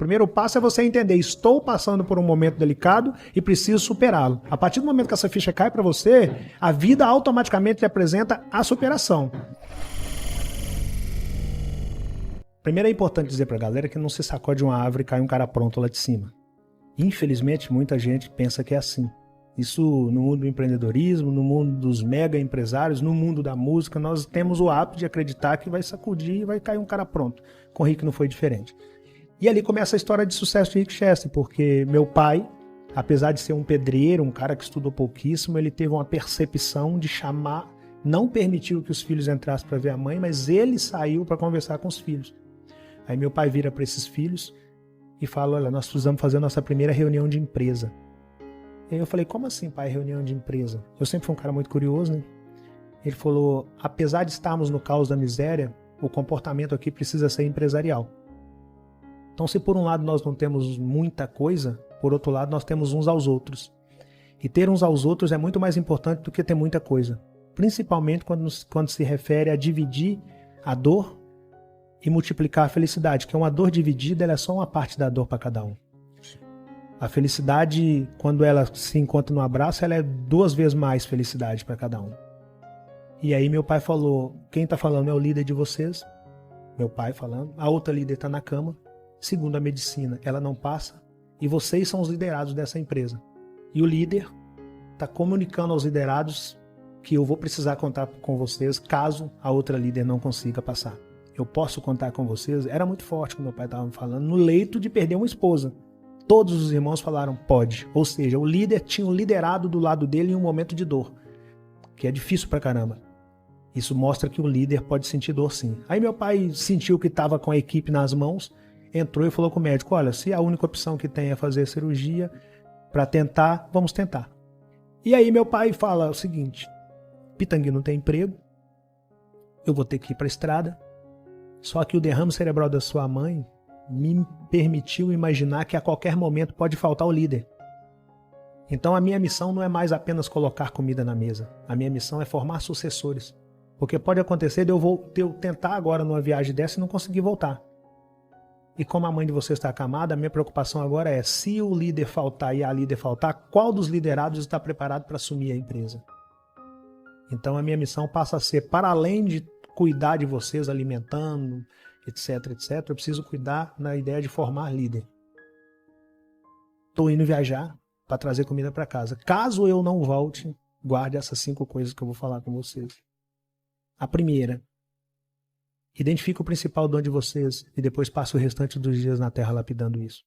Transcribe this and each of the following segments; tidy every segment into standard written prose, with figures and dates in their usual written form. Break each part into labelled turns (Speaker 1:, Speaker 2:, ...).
Speaker 1: primeiro passo é você entender, estou passando por um momento delicado e preciso superá-lo. A partir do momento que essa ficha cai para você, a vida automaticamente lhe apresenta a superação. Primeiro é importante dizer para a galera que não se sacode uma árvore e cai um cara pronto lá de cima. Infelizmente, muita gente pensa que é assim. Isso no mundo do empreendedorismo, no mundo dos mega empresários, no mundo da música, nós temos o hábito de acreditar que vai sacudir e vai cair um cara pronto. Com o Rick não foi diferente. E ali começa a história de sucesso de Rick Chester, porque meu pai, apesar de ser um pedreiro, um cara que estudou pouquíssimo, ele teve uma percepção de chamar, não permitiu que os filhos entrassem para ver a mãe, mas ele saiu para conversar com os filhos. Aí meu pai vira para esses filhos e fala, olha, nós precisamos fazer a nossa primeira reunião de empresa. E aí eu falei, como assim, pai, reunião de empresa? Eu sempre fui um cara muito curioso, né? Ele falou, apesar de estarmos no caos da miséria, o comportamento aqui precisa ser empresarial. Então, se por um lado nós não temos muita coisa, por outro lado nós temos uns aos outros. E ter uns aos outros é muito mais importante do que ter muita coisa. Principalmente quando se refere a dividir a dor e multiplicar a felicidade, que uma dor dividida ela é só uma parte da dor para cada um. A felicidade, quando ela se encontra no abraço, ela é 2 vezes mais felicidade para cada um. E aí meu pai falou, quem está falando é o líder de vocês, meu pai falando, a outra líder está na cama, segundo a medicina, ela não passa, e vocês são os liderados dessa empresa. E o líder está comunicando aos liderados que eu vou precisar contar com vocês caso a outra líder não consiga passar. Eu posso contar com vocês? Era muito forte, como meu pai estava me falando, no leito de perder uma esposa. Todos os irmãos falaram, pode. Ou seja, o líder tinha o liderado do lado dele em um momento de dor, que é difícil pra caramba. Isso mostra que o líder pode sentir dor sim. Aí meu pai sentiu que estava com a equipe nas mãos, entrou e falou com o médico, olha, se a única opção que tem é fazer a cirurgia, para tentar, vamos tentar. E aí meu pai fala o seguinte, Pitangui não tem emprego, eu vou ter que ir para a estrada, só que o derrame cerebral da sua mãe me permitiu imaginar que a qualquer momento pode faltar o líder. Então a minha missão não é mais apenas colocar comida na mesa, a minha missão é formar sucessores, porque pode acontecer de eu tentar agora numa viagem dessa e não conseguir voltar. E como a mãe de vocês está acamada, a minha preocupação agora é, se o líder faltar e a líder faltar, qual dos liderados está preparado para assumir a empresa? Então a minha missão passa a ser, para além de cuidar de vocês, alimentando, etc, etc, eu preciso cuidar na ideia de formar líder. Estou indo viajar para trazer comida para casa. Caso eu não volte, guarde essas 5 coisas que eu vou falar com vocês. A primeira, identifique o principal dom de vocês e depois passe o restante dos dias na terra lapidando isso.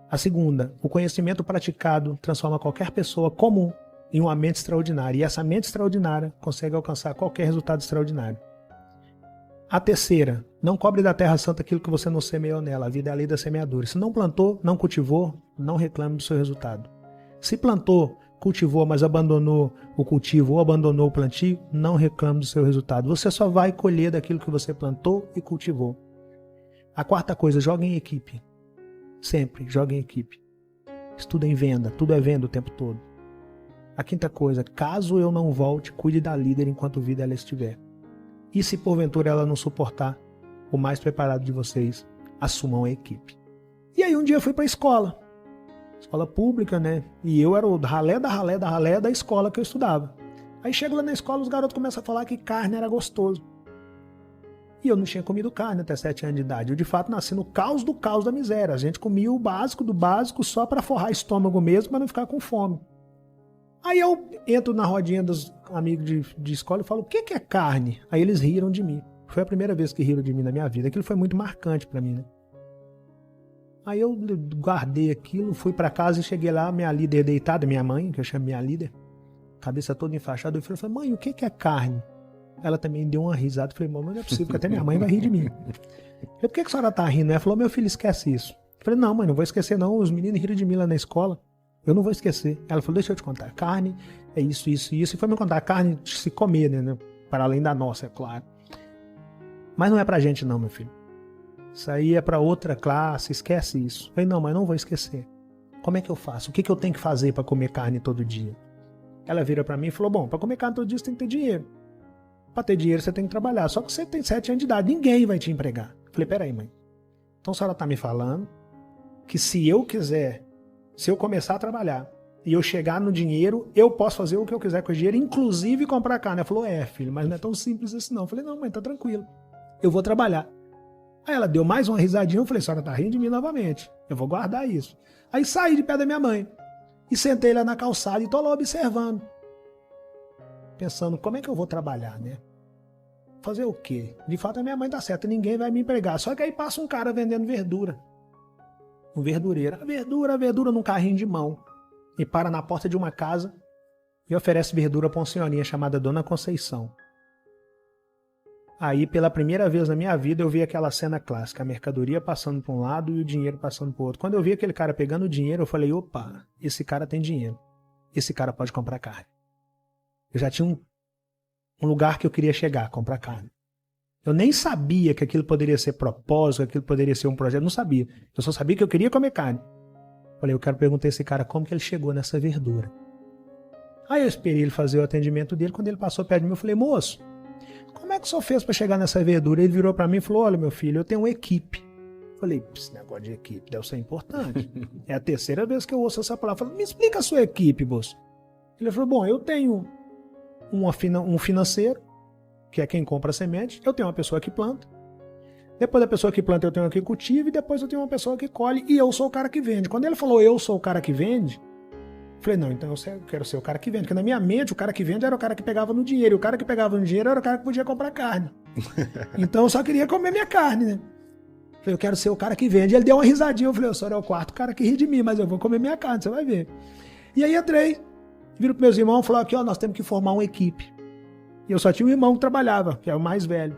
Speaker 1: A segunda, o conhecimento praticado transforma qualquer pessoa comum em uma mente extraordinária. E essa mente extraordinária consegue alcançar qualquer resultado extraordinário. A terceira, não cobre da terra santa aquilo que você não semeou nela. A vida é a lei da semeadura. Se não plantou, não cultivou, não reclame do seu resultado. Se plantou, cultivou, mas abandonou o cultivo ou abandonou o plantio, não reclame do seu resultado. Você só vai colher daquilo que você plantou e cultivou. A quarta coisa, jogue em equipe. Sempre, jogue em equipe. Estuda em venda, tudo é venda o tempo todo. A quinta coisa, caso eu não volte, cuide da líder enquanto vida ela estiver. E se porventura ela não suportar, o mais preparado de vocês, assumam a equipe. E aí um dia eu fui para a escola pública, né? E eu era o ralé da escola que eu estudava. Aí chego lá na escola, os garotos começam a falar que carne era gostoso. E eu não tinha comido carne até 7 anos de idade. Eu de fato nasci no caos do caos da miséria. A gente comia o básico do básico só para forrar estômago mesmo, para não ficar com fome. Aí eu entro na rodinha dos amigos de escola e falo, o que é carne? Aí eles riram de mim. Foi a primeira vez que riram de mim na minha vida. Aquilo foi muito marcante pra mim, né? Aí eu guardei aquilo, fui pra casa e cheguei lá, minha líder deitada, minha mãe, que eu chamo minha líder, cabeça toda enfaixada, eu falei, mãe, o que é carne? Ela também deu uma risada, eu falei, mãe, não é possível, porque até minha mãe vai rir de mim. Eu falei, por que a senhora tá rindo? Ela falou, meu filho, esquece isso. Eu falei, não, mãe, não vou esquecer não, os meninos riram de mim lá na escola. Eu não vou esquecer. Ela falou, deixa eu te contar. Carne é isso, isso e isso. E foi me contar. Carne de se comer, né? Para além da nossa, é claro. Mas não é pra gente não, meu filho. Isso aí é pra outra classe. Esquece isso. Eu falei, não, mas não vou esquecer. Como é que eu faço? O que eu tenho que fazer para comer carne todo dia? Ela vira pra mim e falou, bom, para comer carne todo dia você tem que ter dinheiro. Para ter dinheiro você tem que trabalhar. Só que você tem 7 anos de idade. Ninguém vai te empregar. Eu falei, peraí, mãe. Então a senhora tá me falando que se eu quiser, se eu começar a trabalhar e eu chegar no dinheiro, eu posso fazer o que eu quiser com o dinheiro, inclusive comprar carne. Ela falou, filho, mas não é tão simples assim não. Eu falei, não, mãe, tá tranquilo, eu vou trabalhar. Aí ela deu mais uma risadinha, eu falei, a senhora tá rindo de mim novamente, eu vou guardar isso. Aí saí de pé da minha mãe e sentei lá na calçada e tô lá observando, pensando, como é que eu vou trabalhar, né? Fazer o quê? De fato a minha mãe tá certa, ninguém vai me empregar. Só que aí passa um cara vendendo verdura, um verdureiro, a verdura num carrinho de mão, e para na porta de uma casa e oferece verdura para uma senhorinha chamada Dona Conceição. Aí, pela primeira vez na minha vida, eu vi aquela cena clássica, a mercadoria passando para um lado e o dinheiro passando para o outro. Quando eu vi aquele cara pegando o dinheiro, eu falei, opa, esse cara tem dinheiro, esse cara pode comprar carne. Eu já tinha um lugar que eu queria chegar, comprar carne. Eu nem sabia que aquilo poderia ser propósito, que aquilo poderia ser um projeto, não sabia. Eu só sabia que eu queria comer carne. Falei, eu quero perguntar a esse cara como que ele chegou nessa verdura. Aí eu esperei ele fazer o atendimento dele, quando ele passou perto de mim, eu falei, moço, como é que o senhor fez para chegar nessa verdura? Ele virou para mim e falou, olha meu filho, eu tenho uma equipe. Falei, esse negócio de equipe deve ser importante. É a terceira vez que eu ouço essa palavra. Falei, me explica a sua equipe, moço. Ele falou, bom, eu tenho um financeiro, que é quem compra a semente, eu tenho uma pessoa que planta, depois da pessoa que planta eu tenho uma que cultiva e depois eu tenho uma pessoa que colhe e eu sou o cara que vende. Quando ele falou eu sou o cara que vende, eu falei, não, então eu quero ser o cara que vende, porque na minha mente o cara que vende era o cara que pegava no dinheiro, e o cara que pegava no dinheiro era o cara que podia comprar carne. Então eu só queria comer minha carne, né? Eu falei, eu quero ser o cara que vende. Ele deu uma risadinha, eu falei, o senhor é o quarto cara que ri de mim, mas eu vou comer minha carne, você vai ver. E aí entrei, viro para meus irmãos e falou, aqui ó, nós temos que formar uma equipe. E eu só tinha um irmão que trabalhava, que é o mais velho.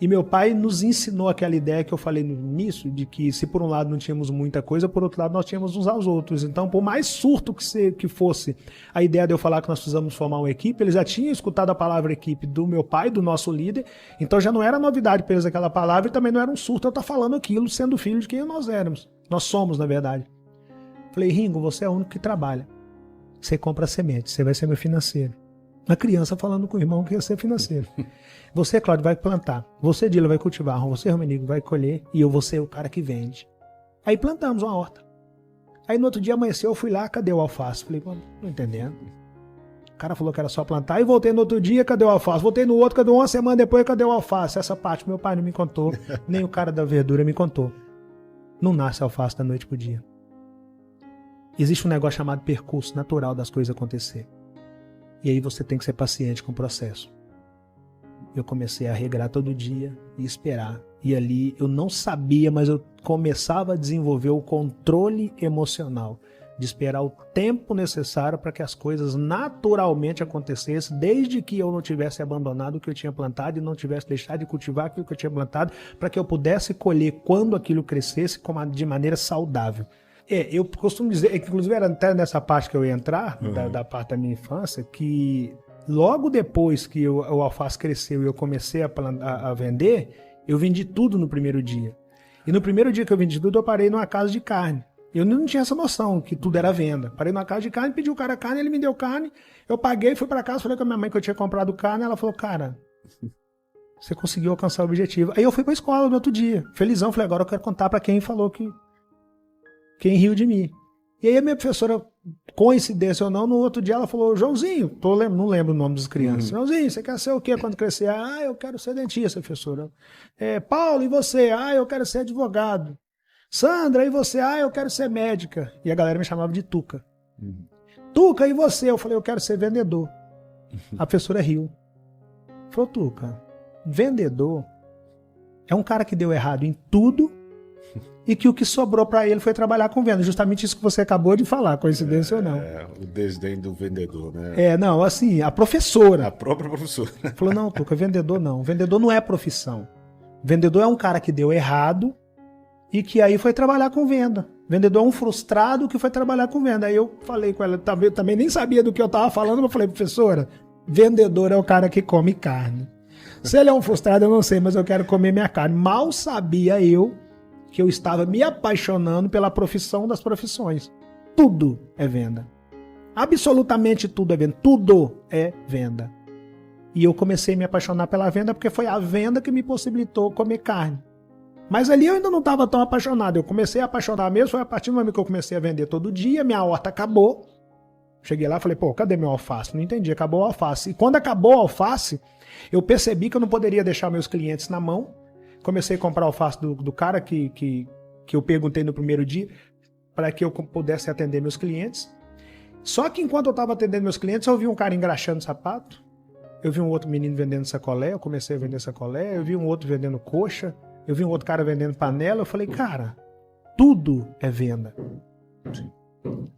Speaker 1: E meu pai nos ensinou aquela ideia que eu falei no início, de que se por um lado não tínhamos muita coisa, por outro lado nós tínhamos uns aos outros. Então, por mais surto que fosse a ideia de eu falar que nós precisamos formar uma equipe, eles já tinham escutado a palavra equipe do meu pai, do nosso líder, então já não era novidade para eles aquela palavra e também não era um surto eu estar falando aquilo, sendo filho de quem nós éramos. Nós somos, na verdade. Falei, Ringo, você é o único que trabalha. Você compra semente, você vai ser meu financeiro. Uma criança falando com o irmão que ia ser financeiro. Você, Cláudio, vai plantar. Você, Dila, vai cultivar. Você, Romenigo, vai colher. E eu vou ser o cara que vende. Aí plantamos uma horta. Aí no outro dia amanheceu, eu fui lá, cadê o alface? Falei, não entendendo. O cara falou que era só plantar. Aí voltei no outro dia, cadê o alface? Voltei no outro, cadê uma semana depois, cadê o alface? Essa parte meu pai não me contou, nem o cara da verdura me contou. Não nasce alface da noite pro dia. Existe um negócio chamado percurso natural das coisas acontecer. E aí você tem que ser paciente com o processo. Eu comecei a regrar todo dia e esperar. E ali eu não sabia, mas eu começava a desenvolver o controle emocional de esperar o tempo necessário para que as coisas naturalmente acontecessem, desde que eu não tivesse abandonado o que eu tinha plantado e não tivesse deixado de cultivar aquilo que eu tinha plantado, para que eu pudesse colher quando aquilo crescesse de maneira saudável. Eu costumo dizer, inclusive era até nessa parte que eu ia entrar, da parte da minha infância, que logo depois que o alface cresceu e eu comecei a vender, eu vendi tudo no primeiro dia. E no primeiro dia que eu vendi tudo, eu parei numa casa de carne. Eu não tinha essa noção que tudo era venda. Parei numa casa de carne, pedi o cara carne, ele me deu carne, eu paguei, fui para casa, falei com a minha mãe que eu tinha comprado carne, ela falou, cara, você conseguiu alcançar o objetivo. Aí eu fui para a escola no outro dia, felizão, falei, agora eu quero contar para quem falou quem riu de mim. E aí a minha professora, coincidência ou não, no outro dia ela falou, Joãozinho, não lembro o nome das crianças, Joãozinho, você quer ser o quê quando crescer? Ah, eu quero ser dentista, professora. Paulo, e você? Ah, eu quero ser advogado. Sandra, e você? Ah, eu quero ser médica. E a galera me chamava de Tuca. Tuca, e você? Eu falei, eu quero ser vendedor. A professora riu. Falou, Tuca, vendedor é um cara que deu errado em tudo e que o que sobrou para ele foi trabalhar com venda. Justamente isso que você acabou de falar, coincidência ou não.
Speaker 2: O desdém do vendedor, né?
Speaker 1: Não, assim, a professora.
Speaker 2: A própria professora.
Speaker 1: Falou, não, Tuca, vendedor não. Vendedor não é profissão. Vendedor é um cara que deu errado e que aí foi trabalhar com venda. Vendedor é um frustrado que foi trabalhar com venda. Aí eu falei com ela, também nem sabia do que eu estava falando, mas eu falei, professora, vendedor é o cara que come carne. Se ele é um frustrado, eu não sei, mas eu quero comer minha carne. Mal sabia eu que eu estava me apaixonando pela profissão das profissões. Tudo é venda. Absolutamente tudo é venda. Tudo é venda. E eu comecei a me apaixonar pela venda porque foi a venda que me possibilitou comer carne. Mas ali eu ainda não estava tão apaixonado. Eu comecei a apaixonar mesmo, foi a partir do momento que eu comecei a vender todo dia, minha horta acabou. Cheguei lá e falei, pô, cadê meu alface? Não entendi, acabou o alface. E quando acabou o alface, eu percebi que eu não poderia deixar meus clientes na mão. Comecei a comprar alface do cara que eu perguntei no primeiro dia, para que eu pudesse atender meus clientes. Só que enquanto eu estava atendendo meus clientes, eu vi um cara engraxando sapato, eu vi um outro menino vendendo sacolé, eu comecei a vender sacolé, eu vi um outro vendendo coxa, eu vi um outro cara vendendo panela, eu falei, cara, tudo é venda.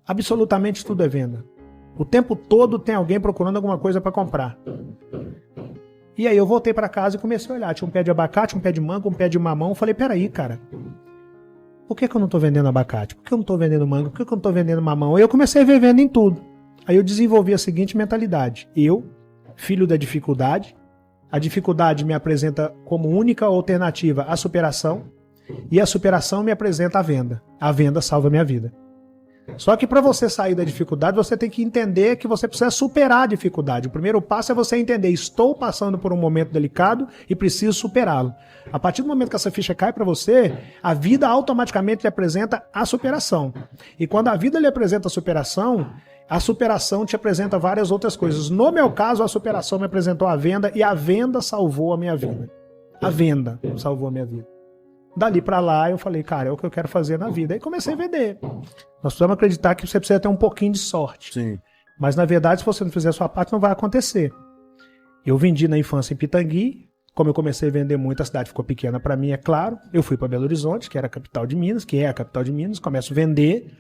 Speaker 1: Absolutamente tudo é venda. O tempo todo tem alguém procurando alguma coisa para comprar. E aí eu voltei para casa e comecei a olhar. Tinha um pé de abacate, um pé de manga, um pé de mamão. Eu falei, peraí, cara. Por que eu não tô vendendo abacate? Por que eu não tô vendendo manga? Por que eu não tô vendendo mamão? Aí eu comecei a ver venda em tudo. Aí eu desenvolvi a seguinte mentalidade. Eu, filho da dificuldade, a dificuldade me apresenta como única alternativa a superação. E a superação me apresenta a venda. A venda salva a minha vida. Só que para você sair da dificuldade, você tem que entender que você precisa superar a dificuldade. O primeiro passo é você entender, estou passando por um momento delicado e preciso superá-lo. A partir do momento que essa ficha cai para você, a vida automaticamente lhe apresenta a superação. E quando a vida lhe apresenta a superação te apresenta várias outras coisas. No meu caso, a superação me apresentou a venda e a venda salvou a minha vida. A venda salvou a minha vida. Dali pra lá eu falei, cara, é o que eu quero fazer na vida. Aí comecei a vender. Nós precisamos acreditar que você precisa ter um pouquinho de sorte.
Speaker 2: Sim.
Speaker 1: Mas na verdade, se você não fizer a sua parte, não vai acontecer. Eu vendi na infância em Pitangui. Como eu comecei a vender muito, a cidade ficou pequena pra mim, é claro. Eu fui pra Belo Horizonte, que era a capital de Minas, que é a capital de Minas. Começo a vender.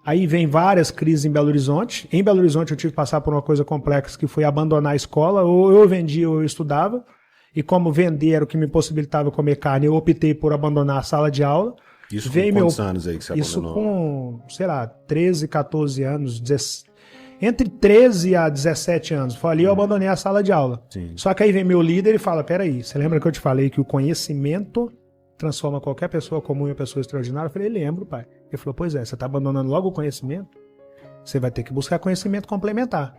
Speaker 1: Aí vem várias crises em Belo Horizonte. Em Belo Horizonte eu tive que passar por uma coisa complexa, que foi abandonar a escola. Ou eu vendia ou eu estudava. E como vender era o que me possibilitava comer carne, eu optei por abandonar a sala de aula.
Speaker 2: Isso com quantos anos aí que você abandonou?
Speaker 1: Isso com, sei lá, 13, 14 anos, entre 13 a 17 anos. Foi ali eu abandonei a sala de aula.
Speaker 2: Sim.
Speaker 1: Só que aí vem meu líder e fala, peraí, você lembra que eu te falei que o conhecimento transforma qualquer pessoa comum em uma pessoa extraordinária? Eu falei, lembro, pai. Ele falou, pois é, você está abandonando logo o conhecimento? Você vai ter que buscar conhecimento complementar.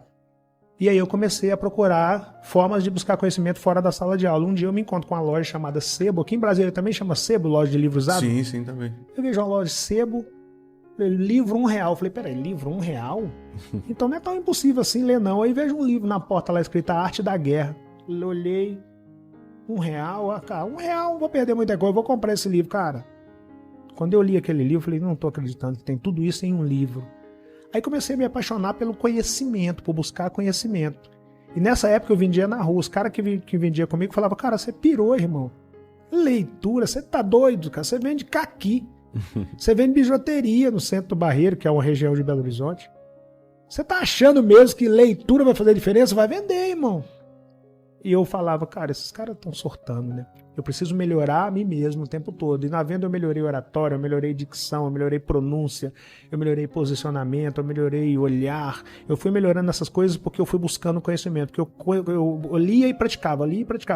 Speaker 1: E aí eu comecei a procurar formas de buscar conhecimento fora da sala de aula. Um dia eu me encontro com uma loja chamada Sebo, aqui em Brasília também chama Sebo, loja de livro usado.
Speaker 2: Sim, sim, também.
Speaker 1: Eu vejo uma loja Sebo, livro R$1. Eu falei, peraí, livro R$1? Então não é tão impossível assim ler não. Aí vejo um livro na porta lá escrito A Arte da Guerra. Eu olhei, R$1, cara, R$1, não vou perder muita coisa, eu vou comprar esse livro, cara. Quando eu li aquele livro, eu falei, não tô acreditando que tem tudo isso em um livro. Aí comecei a me apaixonar pelo conhecimento, por buscar conhecimento. E nessa época eu vendia na rua. Os caras que vendiam comigo falavam, cara, você pirou, irmão. Leitura, você tá doido, cara. Você vende caqui. Você vende bijuteria no centro do Barreiro, que é uma região de Belo Horizonte. Você tá achando mesmo que leitura vai fazer diferença? Vai vender, irmão. E eu falava, cara, esses caras estão surtando, né? Eu preciso melhorar a mim mesmo o tempo todo. E na venda eu melhorei oratória, eu melhorei dicção, eu melhorei pronúncia, eu melhorei posicionamento, eu melhorei olhar. Eu fui melhorando essas coisas porque eu fui buscando conhecimento. Porque eu lia e praticava,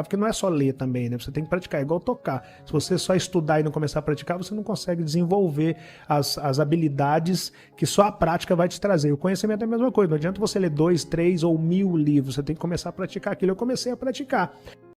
Speaker 1: porque não é só ler também, né? Você tem que praticar, é igual tocar. Se você só estudar e não começar a praticar, você não consegue desenvolver as habilidades que só a prática vai te trazer. O conhecimento é a mesma coisa. Não adianta você ler 2, 3 ou 1000 livros. Você tem que começar a praticar aquilo. Eu comecei a praticar.